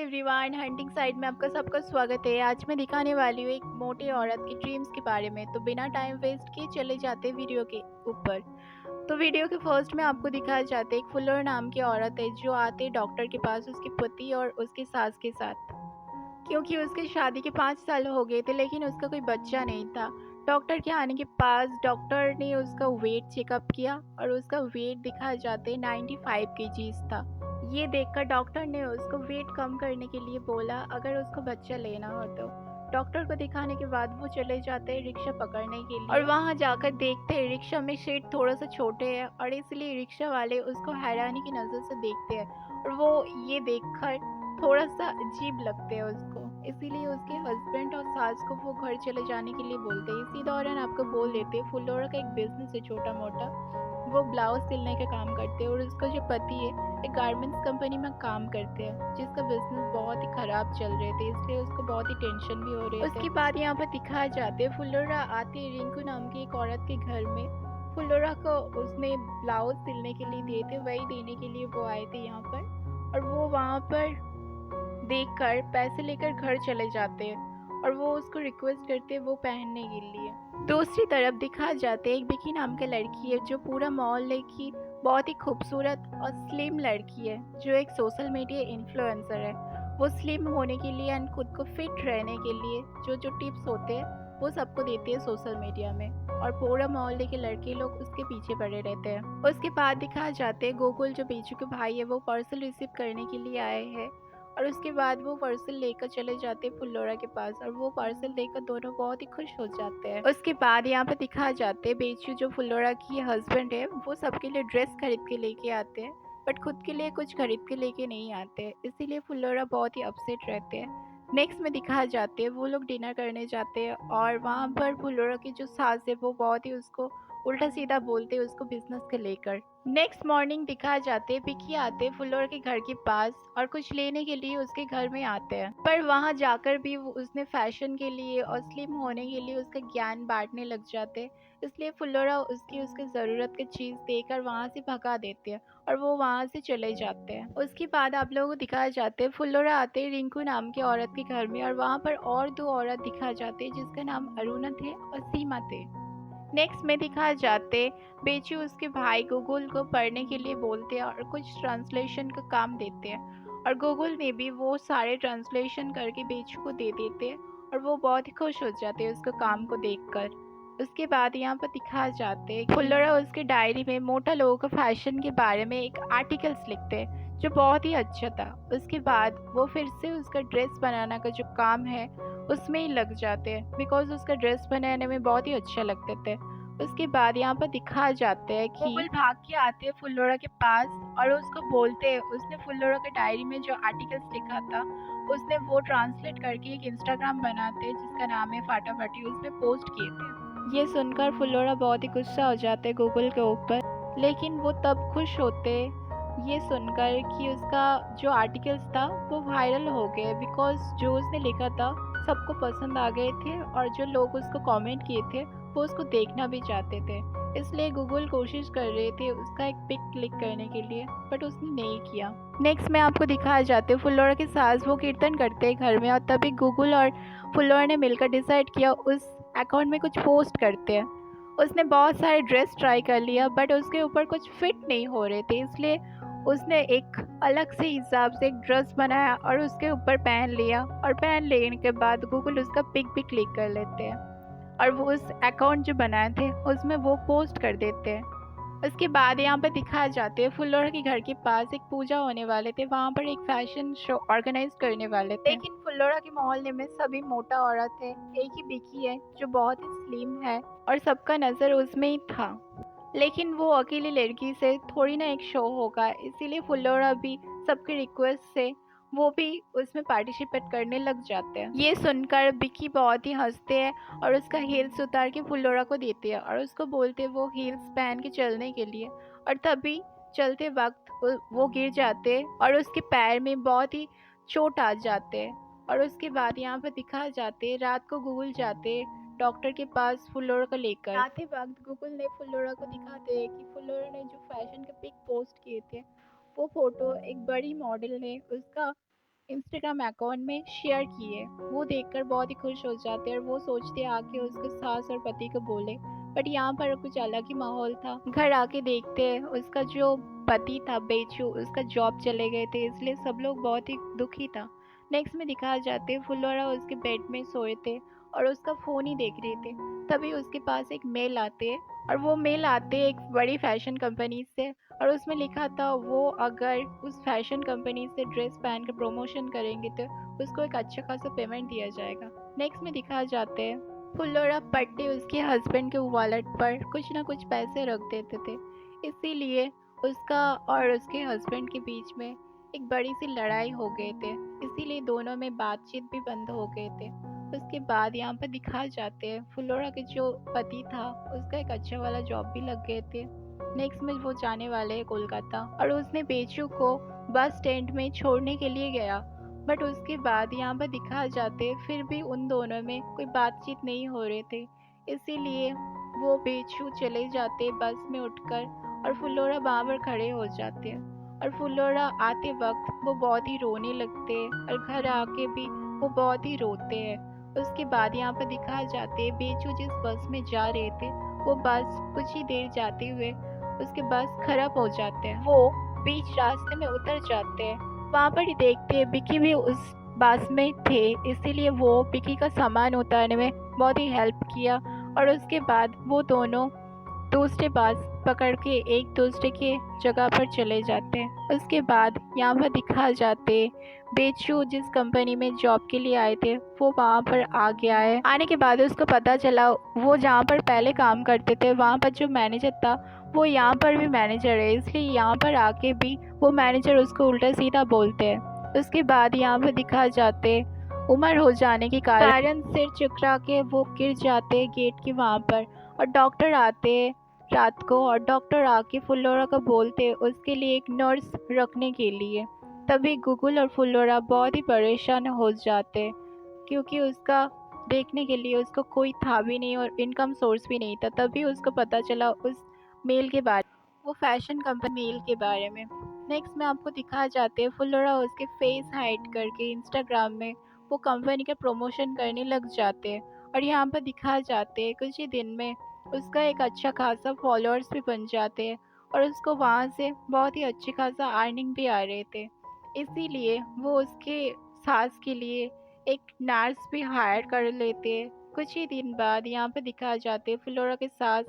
Everyone, hunting side में आपका सबका स्वागत है। आज मैं दिखाने वाली हूँ एक मोटी औरत की ड्रीम्स के बारे में। तो बिना टाइम वेस्ट किए चले जाते हैं वीडियो के ऊपर। तो वीडियो के फर्स्ट में आपको दिखाया जाता है एक फुल्लर नाम की औरत है जो आते हैं डॉक्टर के पास उसके पति और उसके सास के साथ, क्योंकि उसकी शादी के 5 साल हो गए थे लेकिन उसका कोई बच्चा नहीं था। डॉक्टर के आने के पास डॉक्टर ने उसका वेट चेकअप किया और उसका वेट दिखाया जाते 95 केजीज था। ये देखकर डॉक्टर ने उसको वेट कम करने के लिए बोला अगर उसको बच्चा लेना हो तो। डॉक्टर को दिखाने के बाद वो चले जाते हैं रिक्शा पकड़ने के लिए और वहाँ जाकर देखते हैं रिक्शा में सीट थोड़ा सा छोटे है और इसलिए रिक्शा वाले उसको हैरानी की नज़र से देखते हैं और वो ये देखकर थोड़ा सा अजीब लगते हैं उसको, इसीलिए उसके हस्बैंड और सास को वो घर चले जाने के लिए बोलते हैं। इसी दौरान आपको बोल देते हैं फुल्लोरा का एक बिजनेस है छोटा मोटा, वो ब्लाउज सिलने का काम करते हैं और उसका जो पति है एक गारमेंट्स कंपनी में काम करते हैं जिसका बिजनेस बहुत ही खराब चल रहे थे, इसलिए उसको बहुत ही टेंशन भी हो रही है। उसके बाद यहाँ पर दिखाया जाते हैं फुल्लोरा आती है रिंकू नाम की एक औरत के घर में। फुल्लोरा को उसने ब्लाउज सिलने के लिए दिए थे, वही देने के लिए वो आए थे यहाँ पर और वो वहाँ पर देखकर पैसे लेकर घर चले जाते हैं और वो उसको रिक्वेस्ट करते हैं वो पहनने के लिए। दूसरी तरफ दिखा जाते एक बिकी नाम की लड़की है जो पूरा मोहल्ले की बहुत ही खूबसूरत और स्लिम लड़की है, जो एक सोशल मीडिया इन्फ्लुएंसर है। वो स्लिम होने के लिए एंड खुद को फिट रहने के लिए जो जो टिप्स होते हैं वो सबको देती है सोशल मीडिया में और पूरा मोहल्ले के लड़के लोग उसके पीछे पड़े रहते हैं। उसके बाद दिखा जाते हैं गोकुल जो बीजू के भाई है वो पार्सल रिसीव करने के लिए आए हैं और उसके बाद वो पार्सल लेकर चले जाते हैं फुल्लोरा के पास और वो पार्सल देकर दोनों बहुत ही खुश हो जाते हैं। उसके बाद यहाँ पे दिखा जाते हैं बेचू जो फुल्लोरा की हस्बैंड है वो सबके लिए ड्रेस खरीद के लेके आते हैं बट खुद के लिए कुछ खरीद के लेके नहीं आते, इसीलिए फुल्लोरा बहुत ही अपसेट रहते हैं। नेक्स्ट में दिखा जाते हैं वो लोग डिनर करने जाते हैं और वहाँ पर फुल्लोरा की जो सास है वो बहुत ही उसको उल्टा सीधा बोलते हैं उसको बिजनेस के लेकर। नेक्स्ट मॉर्निंग दिखाए जाते विकी आते फुल्लोर के घर के पास और कुछ लेने के लिए उसके घर में आते हैं, पर वहां जाकर भी उसने फैशन के लिए और स्लिम होने के लिए उसका ज्ञान बांटने लग जाते, इसलिए फुल्लोरा उसकी ज़रूरत की चीज़ देकर वहां से भगा देते हैं और वो वहां से चले जाते हैं। उसके बाद आप लोगों को दिखाया जाते हैं फुल्लोरा आते हैं रिंकू नाम की औरत के घर में और वहां पर और दो औरत दिखाए जाते हैं जिसका नाम अरुणा थे और सीमा थे। नेक्स्ट में दिखाए जाते बेचू उसके भाई गूगल को पढ़ने के लिए बोलते हैं और कुछ ट्रांसलेशन का काम देते हैं और गूगल ने भी वो सारे ट्रांसलेशन करके बेचू को दे देते हैं और वो बहुत ही खुश हो जाते हैं उसके काम को देखकर। उसके बाद यहाँ पर दिखाया जाते हैं फुल्लोरा उसके डायरी में मोटा लोगों का फैशन के बारे में एक आर्टिकल्स लिखते हैं जो बहुत ही अच्छा था। उसके बाद वो फिर से उसका ड्रेस बनाना का जो काम है उसमें ही लग जाते हैं बिकॉज उसका ड्रेस बनाने में बहुत ही अच्छा लगते थे। उसके बाद यहाँ पर दिखा जाते हैं कि गोकुल भाग के आते हैं फुल्लोरा के पास और उसको बोलते हैं उसने फुल्लोरा के डायरी में जो आर्टिकल्स लिखा था उसने वो ट्रांसलेट करके एक इंस्टाग्राम बनाते हैं जिसका नाम है फाटाफाटी, उसमें पोस्ट किए थे। ये सुनकर फुल्लोरा बहुत ही गुस्सा हो जाते गूगल के ऊपर, लेकिन वो तब खुश होते ये सुनकर कि उसका जो आर्टिकल्स था वो वायरल हो गए बिकॉज जो उसने लिखा था सबको पसंद आ गए थे और जो लोग उसको कमेंट किए थे वो उसको देखना भी चाहते थे, इसलिए गूगल कोशिश कर रहे थे उसका एक पिक क्लिक करने के लिए बट उसने नहीं किया। नेक्स्ट में आपको दिखाया जाते फुल्लोरा के सास वो कीर्तन करते हैं घर में और तभी गूगल और फुल्लोरा ने मिलकर डिसाइड किया उस अकाउंट में कुछ पोस्ट करते हैं। उसने बहुत सारे ड्रेस ट्राई कर लिया बट उसके ऊपर कुछ फिट नहीं हो रहे थे, इसलिए उसने एक अलग से हिसाब से एक ड्रेस बनाया और उसके ऊपर पहन लिया और पहन लेने के बाद गूगल उसका पिक भी क्लिक कर लेते हैं और वो उस अकाउंट जो बनाए थे उसमें वो पोस्ट कर देते हैं। उसके बाद यहाँ पर दिखाया जाते हैं फुल्लोरा के घर के पास एक पूजा होने वाले थे, वहाँ पर एक फैशन शो ऑर्गेनाइज करने वाले थे लेकिन फुल्लोरा के मोहल्ले में सभी मोटा औरत है, एक ही बिकी है जो बहुत ही स्लिम है और सबका नज़र उसमें ही था, लेकिन वो अकेली लड़की से थोड़ी ना एक शो होगा, इसीलिए फुल्लोरा भी सबके रिक्वेस्ट से वो भी उसमें पार्टिसिपेट करने लग जाते हैं। ये सुनकर बिकी बहुत ही हंसते हैं और उसका हील्स उतार के फुल्लोरा को देते हैं और उसको बोलते हैं वो हील्स पहन के चलने के लिए और तभी चलते वक्त वो गिर जाते हैं और उसके पैर में बहुत ही चोट आ जाते हैं। और उसके बाद यहाँ पर दिखा जाते रात को गूगल जाते डॉक्टर के पास फुल्लोरा को लेकर आते वक्त गूगल ने फुल्लोरा को दिखाते हैं कि फुल्लोरा ने जो फैशन के पिक पोस्ट किए थे वो फोटो एक बड़ी मॉडल ने उसका इंस्टाग्राम अकाउंट में शेयर किए। वो देखकर बहुत ही खुश हो जाते हैं और वो सोचते हैं आके उसके सास और पति को बोले, बट यहाँ पर कुछ अलग ही माहौल था। घर आके देखते हैं उसका जो पति था बेचू, उसका जॉब चले गए थे, इसलिए सब लोग बहुत ही दुखी था। नेक्स्ट में दिखाया जाते हैं फुल्लोरा उसके बेड में सोए थे और उसका फ़ोन ही देख रहे थे। तभी उसके पास एक मेल आते हैं और वो मेल आते एक बड़ी फैशन कंपनी से और उसमें लिखा था वो अगर उस फैशन कंपनी से ड्रेस पहन कर प्रमोशन करेंगे तो उसको एक अच्छा खासा पेमेंट दिया जाएगा। नेक्स्ट में दिखाया जाते हैं फुल्लोरा पर डे उसके हस्बैंड के वॉलेट पर कुछ ना कुछ पैसे रख देते थे, इसीलिए उसका और उसके हस्बैंड के बीच में एक बड़ी सी लड़ाई हो गए थे, इसीलिए दोनों में बातचीत भी बंद हो गए थे। उसके बाद यहाँ पर दिखाए जाते हैं फुल्लोरा के जो पति था उसका एक अच्छा वाला जॉब भी लग गए थे। नेक्स्ट में वो जाने वाले हैं कोलकाता और उसने बेचू को बस स्टैंड में छोड़ने के लिए गया, बट उसके बाद यहाँ पर दिखाए जाते फिर भी उन दोनों में कोई बातचीत नहीं हो रहे थे, इसीलिए वो बेचू चले जाते बस में उठकर और फुल्लोरा वहाँ पर खड़े हो जाते हैं और फुल्लोरा आते वक्त वो बहुत ही रोने लगते हैं और घर आके भी वो बहुत ही रोते हैं। उसके बाद यहाँ पर दिखाए जाते हैं बेचू जिस बस में जा रहे थे वो बस कुछ ही देर जाते हुए उसके बस खराब हो जाते हैं, वो बीच रास्ते में उतर जाते हैं। वहाँ पर ही देखते हैं बिकी भी उस बस में थे, इसीलिए वो बिकी का सामान उतारने में बहुत ही हेल्प किया और उसके बाद वो दोनों दूसरे बस पकड़ के एक दूसरे के जगह पर चले जाते हैं। उसके बाद यहाँ पर दिखा जाते बेचू जिस कंपनी में जॉब के लिए आए थे वो वहाँ पर आ गया है। आने के बाद उसको पता चला वो जहाँ पर पहले काम करते थे वहाँ पर जो मैनेजर था वो यहाँ पर भी मैनेजर है, इसलिए यहाँ पर आके भी वो मैनेजर उसको उल्टा सीधा बोलते हैं। उसके बाद यहाँ पर दिखा जाते उम्र हो जाने के कारण सिर चकरा के वो गिर जाते गेट के वहाँ पर और डॉक्टर आते रात को और डॉक्टर आके फुल्लोरा को बोलते उसके लिए एक नर्स रखने के लिए। तभी गुगुल और फुल्लोरा बहुत ही परेशान हो जाते क्योंकि उसका देखने के लिए उसको कोई था भी नहीं और इनकम सोर्स भी नहीं था। तभी उसको पता चला उस मेल के बारे में, वो फैशन कंपनी मेल के बारे में। नेक्स्ट में आपको दिखाया जाते हैं फुल्लोरा उसके फेस हाइड करके इंस्टाग्राम में वो कंपनी का प्रमोशन करने लग जाते हैं और यहाँ पर दिखाया जाते हैं कुछ ही दिन में उसका एक अच्छा खासा फॉलोअर्स भी बन जाते हैं और उसको वहाँ से बहुत ही अच्छी खासा अर्निंग भी आ रहे थे, इसीलिए वो उसके सास के लिए एक नर्स भी हायर कर लेते हैं। कुछ ही दिन बाद यहाँ पे दिखाया जाते हैं फुल्लोरा के सास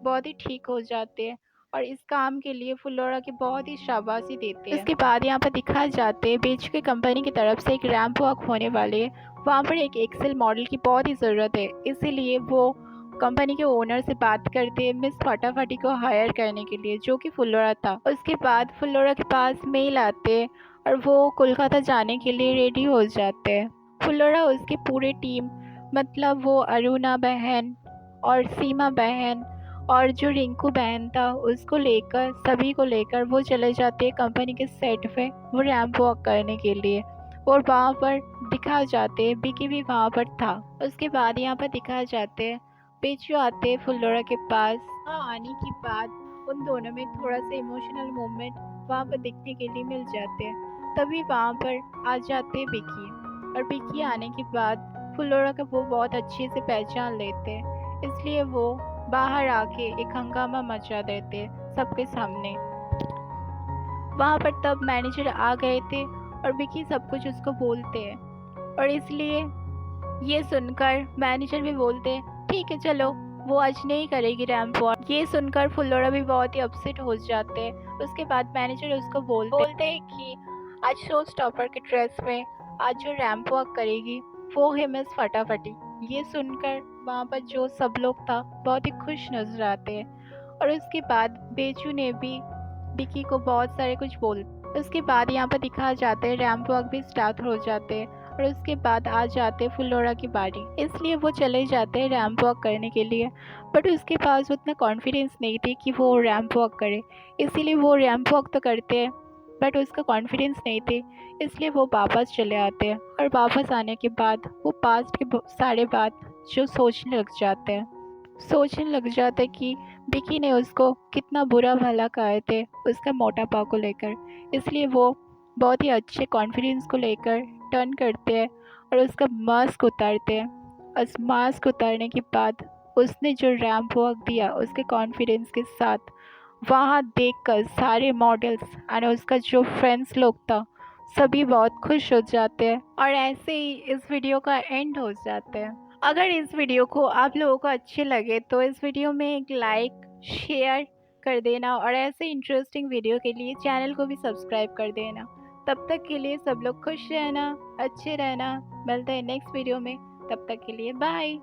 बहुत ही ठीक हो जाते हैं और इस काम के लिए फुल्लोरा की बहुत ही शाबाशी देते हैं। इसके बाद यहाँ पर दिखाए जाते हैं बेच के कंपनी की तरफ से एक रैंप वॉक होने वाले है, वहाँ पर एक एक्सेल मॉडल की बहुत ही ज़रूरत है, इसीलिए वो कंपनी के ओनर से बात करते हैं मिस फटाफटी को हायर करने के लिए, जो कि फुल्लोरा था। उसके बाद फुल्लोरा के पास मेल आते हैं और वो कोलकाता जाने के लिए रेडी हो जाते हैं। फुल्लोरा उसकी पूरी टीम मतलब वो अरुणा बहन और सीमा बहन और जो रिंकू बहन था उसको लेकर सभी को लेकर वो चले जाते हैं कंपनी के सेट पे वो रैंप वॉक करने के लिए और वहाँ पर दिखाए जाते हैं बिकी भी वहाँ पर था। उसके बाद यहाँ पर दिखाए जाते हैं बेचू आते हैं फुल्लोरा के पास। वहाँ आने के बाद उन दोनों में थोड़ा सा इमोशनल मोमेंट वहाँ पर दिखने के लिए मिल जाते हैं। तभी वहाँ पर आ जाते हैं बिकी और बिकी आने के बाद फुल्लोरा का वो बहुत अच्छे से पहचान लेते हैं, इसलिए वो बाहर आके एक हंगामा मचा देते सबके सामने। वहाँ पर तब मैनेजर आ गए थे और बिकी सब कुछ उसको बोलते हैं और इसलिए ये सुनकर मैनेजर भी बोलते हैं ठीक है चलो वो आज नहीं करेगी रैंप वॉक। ये सुनकर फुल्लोरा भी बहुत ही अपसेट हो जाते हैं। उसके बाद मैनेजर उसको बोलते हैं कि आज शो स्टॉपर के ड्रेस में आज जो रैंप वॉक करेगी वो है मिस फटाफटी। ये सुनकर वहाँ पर जो सब लोग था बहुत ही खुश नजर आते हैं और उसके बाद बेचू ने भी बिकी को बहुत सारे कुछ बोल। उसके बाद यहाँ पर दिखाया जाता है रैंप वॉक भी स्टार्ट हो जाते हैं और उसके बाद आ जाते फुल्लोरा की बारी, इसलिए वो चले जाते हैं रैंप वॉक करने के लिए, बट उसके पास उतना कॉन्फिडेंस नहीं थी कि वो रैंप वॉक करे, इसीलिए वो रैंप वॉक तो करते हैं बट उसका कॉन्फिडेंस नहीं थे, इसलिए वो वापस चले आते हैं और वापस आने के बाद वो पास्ट के सारे बात जो सोचने लग जाते कि बिकी ने उसको कितना बुरा भला कहे थे उसका मोटापा को लेकर, इसलिए वो बहुत ही अच्छे कॉन्फिडेंस को लेकर टर्न करते हैं और उसका मास्क उतारते हैं। उस मास्क उतारने के बाद उसने जो रैंप वॉक दिया उसके कॉन्फिडेंस के साथ, वहाँ देखकर सारे मॉडल्स और उसका जो फ्रेंड्स लोग था सभी बहुत खुश हो जाते हैं और ऐसे ही इस वीडियो का एंड हो जाता है। अगर इस वीडियो को आप लोगों को अच्छे लगे तो इस वीडियो में एक लाइक शेयर कर देना और ऐसे इंटरेस्टिंग वीडियो के लिए चैनल को भी सब्सक्राइब कर देना। तब तक के लिए सब लोग खुश रहना, अच्छे रहना। मिलते हैं नेक्स्ट वीडियो में। तब तक के लिए बाय।